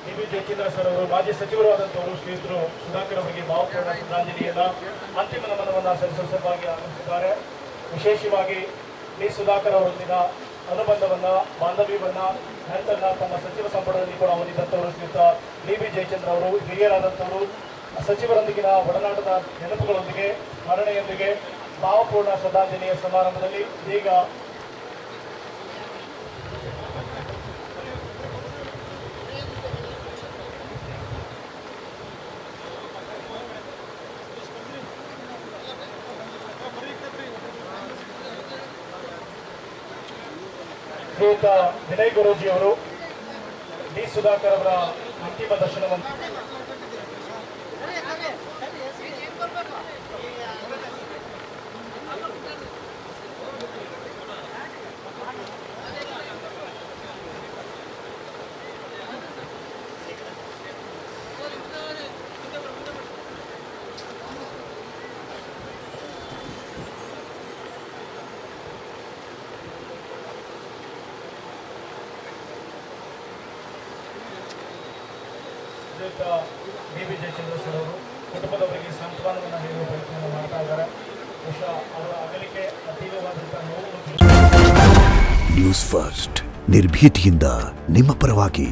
DB. Jayachandra sir ಅವರು, ಮಾಜಿ ಸಚಿವರಾದಂಥವರು ಶ್ರೀಯುತರು ಸುಧಾಕರ್ ಅವರಿಗೆ ಭಾವಪೂರ್ಣ ಶ್ರದ್ಧಾಂಜಲಿಯನ್ನು ಅಂತಿಮ ನಮನವನ್ನು ಸಲ್ಲಿಸುವ ಸಲುವಾಗಿ ಆಗಮಿಸಿದ್ದಾರೆ. ವಿಶೇಷವಾಗಿ ಡಿ. ಸುಧಾಕರ್ ಅವರೊಂದಿನ ಅನುಬಂಧವನ್ನು, ಬಾಂಧವ್ಯವನ್ನು, ನಂತರ ತಮ್ಮ ಸಚಿವ ಸಂಪುಟದಲ್ಲಿ ಕೂಡ ಹೊಂದಿದ್ದಂಥವರು ಶ್ರೀಯುತ ಡಿ.ಬಿ. ಜಯಚಂದ್ರ ಅವರು, ಹಿರಿಯರಾದಂಥವರು, ಸಚಿವರೊಂದಿಗಿನ ಒಡನಾಟದ ನೆನಪುಗಳೊಂದಿಗೆ, ಸ್ಮರಣೆಯೊಂದಿಗೆ ಭಾವಪೂರ್ಣ ಶ್ರದ್ಧಾಂಜಲಿಯ ಸಮಾರಂಭದಲ್ಲಿ ಈಗ ಶ್ರೀಯುತ ವಿನಯ್ ಗುರೂಜಿ ಅವರು ಡಿ. ಸುಧಾಕರ್ ಅವರ ಅಂತಿಮ ದರ್ಶನವನ್ನು ಡಿ.ಬಿ. ಜಯಚಂದ್ರ ಸರ್ ಅವರು ಕುಟುಂಬದವರಿಗೆ ಸಾಂತ್ವನವನ್ನು ನೀಡುವ ಪ್ರಯತ್ನವನ್ನು ಮಾಡ್ತಾ ಇದ್ದಾರೆ. ಬಹುಶಃ ಅವರ ಅಗಲಿಕೆ ಅತೀವವಾದಂತಹ ನೋವು. ನ್ಯೂಸ್ ಫಸ್ಟ್ ನಿರ್ಭೀತಿಯಿಂದ ನಿಮ್ಮ ಪರವಾಗಿ.